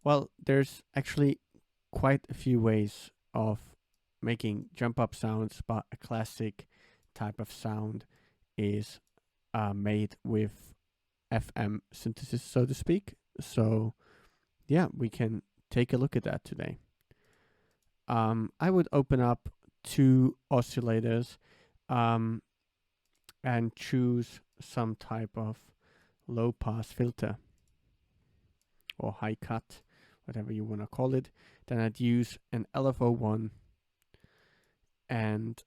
Well, there's actually quite a few ways of making jump up sounds, but a classic type of sound is made with FM synthesis, so to speak. So, yeah, we can take a look at that today. I would open up two oscillators and choose some type of low pass filter or high cut, whatever you want to call it. Then I'd use an LFO1 and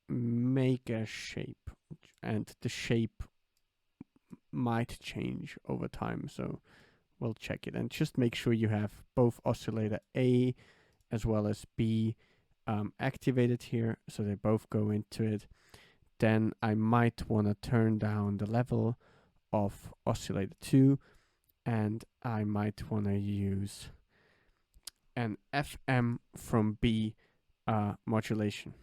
make a shape, and the shape might change over time, so we'll check it. And just make sure you have both oscillator A as well as B activated here, so they both go into it. Then I might want to turn down the level of oscillator 2, and I might want to use an FM from B modulation.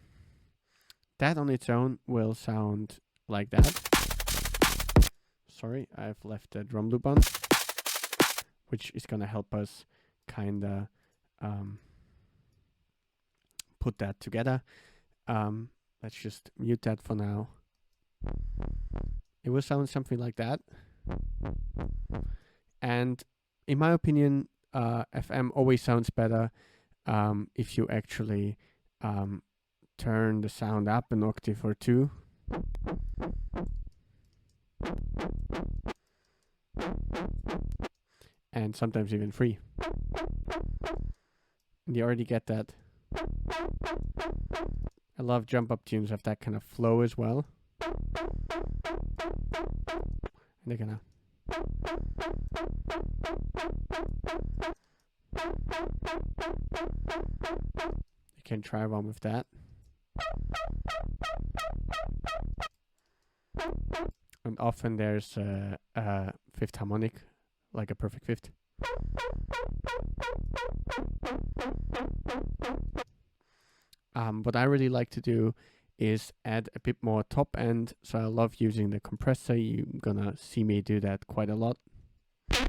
That on its own will sound like that. Sorry, I've left the drum loop on, which is going to help us kind of put that together. Let's just mute that for now. It will sound something like that. And in my opinion, FM always sounds better if you actually turn the sound up an octave or two. And sometimes even 3. And you already get that. I love jump up tunes of that kind of flow as well. And they're gonna. You can try one with that. And often there's a fifth harmonic, like a perfect fifth. What I really like to do is add a bit more top end, so I love using the compressor. You're gonna see me do that quite a lot. I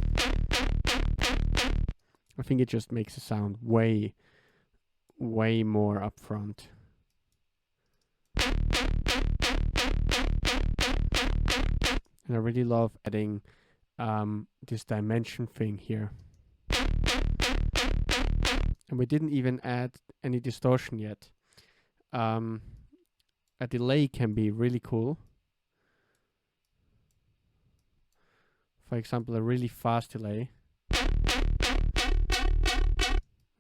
think it just makes the sound way more upfront. And I really love adding this dimension thing here. And we didn't even add any distortion yet. A delay can be really cool. For example, a really fast delay.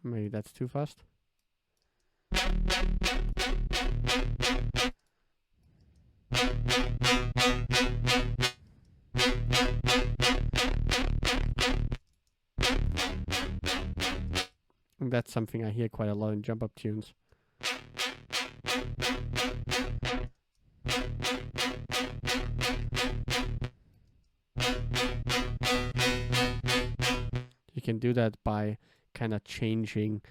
Maybe that's too fast. And that's something I hear quite a lot in jump up tunes. You can do that by kind of changing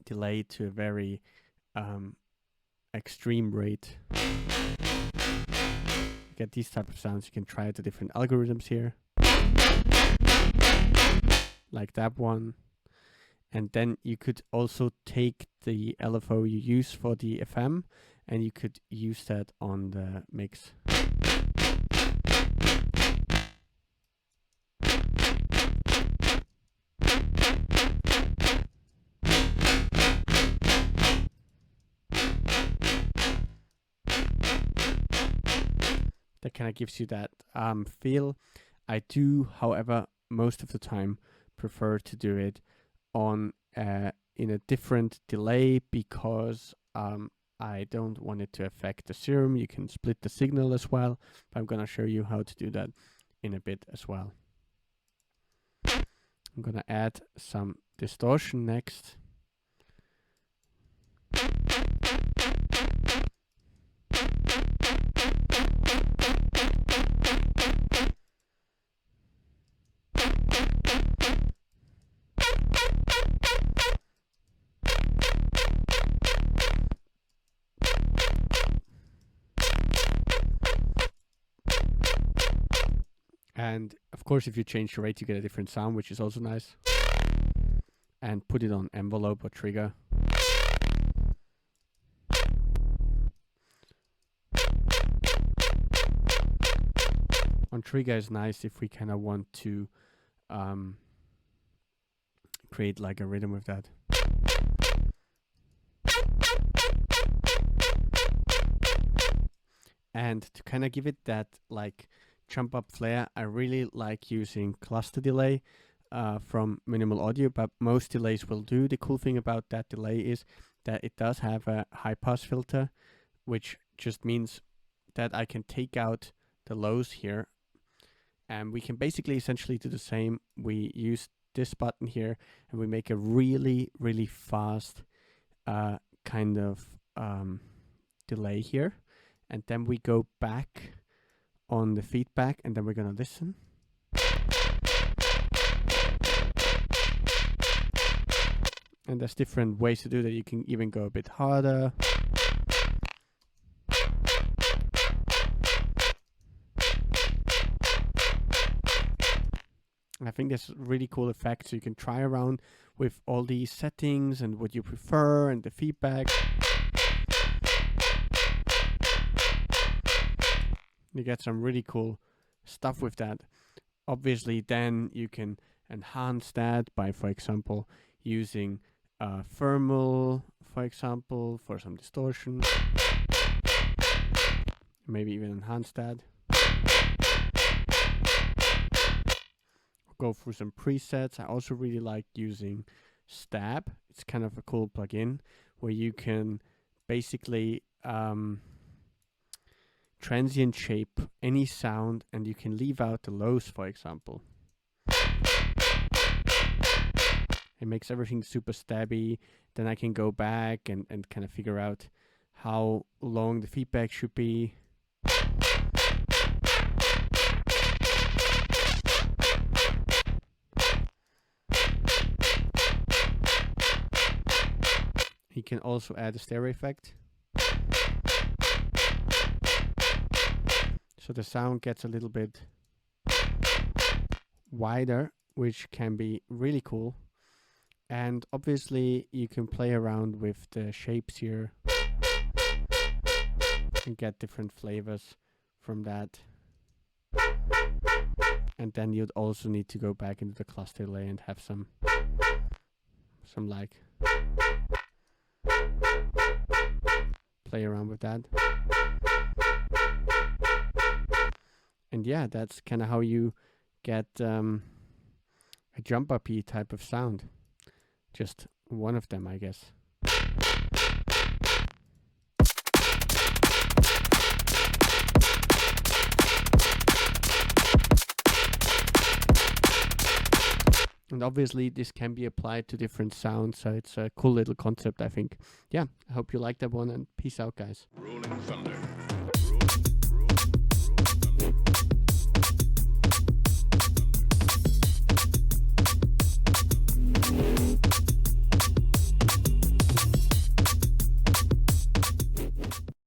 delay to a very extreme rate. You get these type of sounds. You can try the different algorithms here, like that one. And then you could also take the LFO you use for the FM and you could use that on the mix. That kind of gives you that feel. I do, however, most of the time prefer to do it on in a different delay because I don't want it to affect the serum. You can split the signal as well, but I'm gonna show you how to do that in a bit as well. I'm gonna add some distortion next. And of course, if you change the rate, you get a different sound, which is also nice. And put it on envelope or trigger. On trigger is nice if we kind of want to create like a rhythm with that. And to kind of give it that like jump up flair, I really like using cluster delay from Minimal Audio, but most delays will do. The cool thing about that delay is that it does have a high pass filter, which just means that I can take out the lows here, and we can basically essentially do the same. We use this button here and we make a really, really fast kind of delay here. And then we go back on the feedback, and then we're going to listen. And there's different ways to do that. You can even go a bit harder. I think that's a really cool effect. So you can try around with all these settings and what you prefer and the feedback. You get some really cool stuff with that. Obviously, then you can enhance that by, for example, using thermal, for example, for some distortion. Maybe even enhance that. Go through some presets. I also really like using Stab. It's kind of a cool plugin where you can basically transient shape any sound, and you can leave out the lows, for example. It makes everything super stabby. Then I can go back and kind of figure out how long the feedback should be. You can also add a stereo effect. So the sound gets a little bit wider, which can be really cool. And obviously you can play around with the shapes here and get different flavors from that. And then you'd also need to go back into the cluster delay and have some like play around with that. And yeah, that's kind of how you get a jump uppy type of sound. Just one of them, I guess. And obviously this can be applied to different sounds, so it's a cool little concept, I think. Yeah, I hope you like that one, and peace out, guys. Rolling thunder.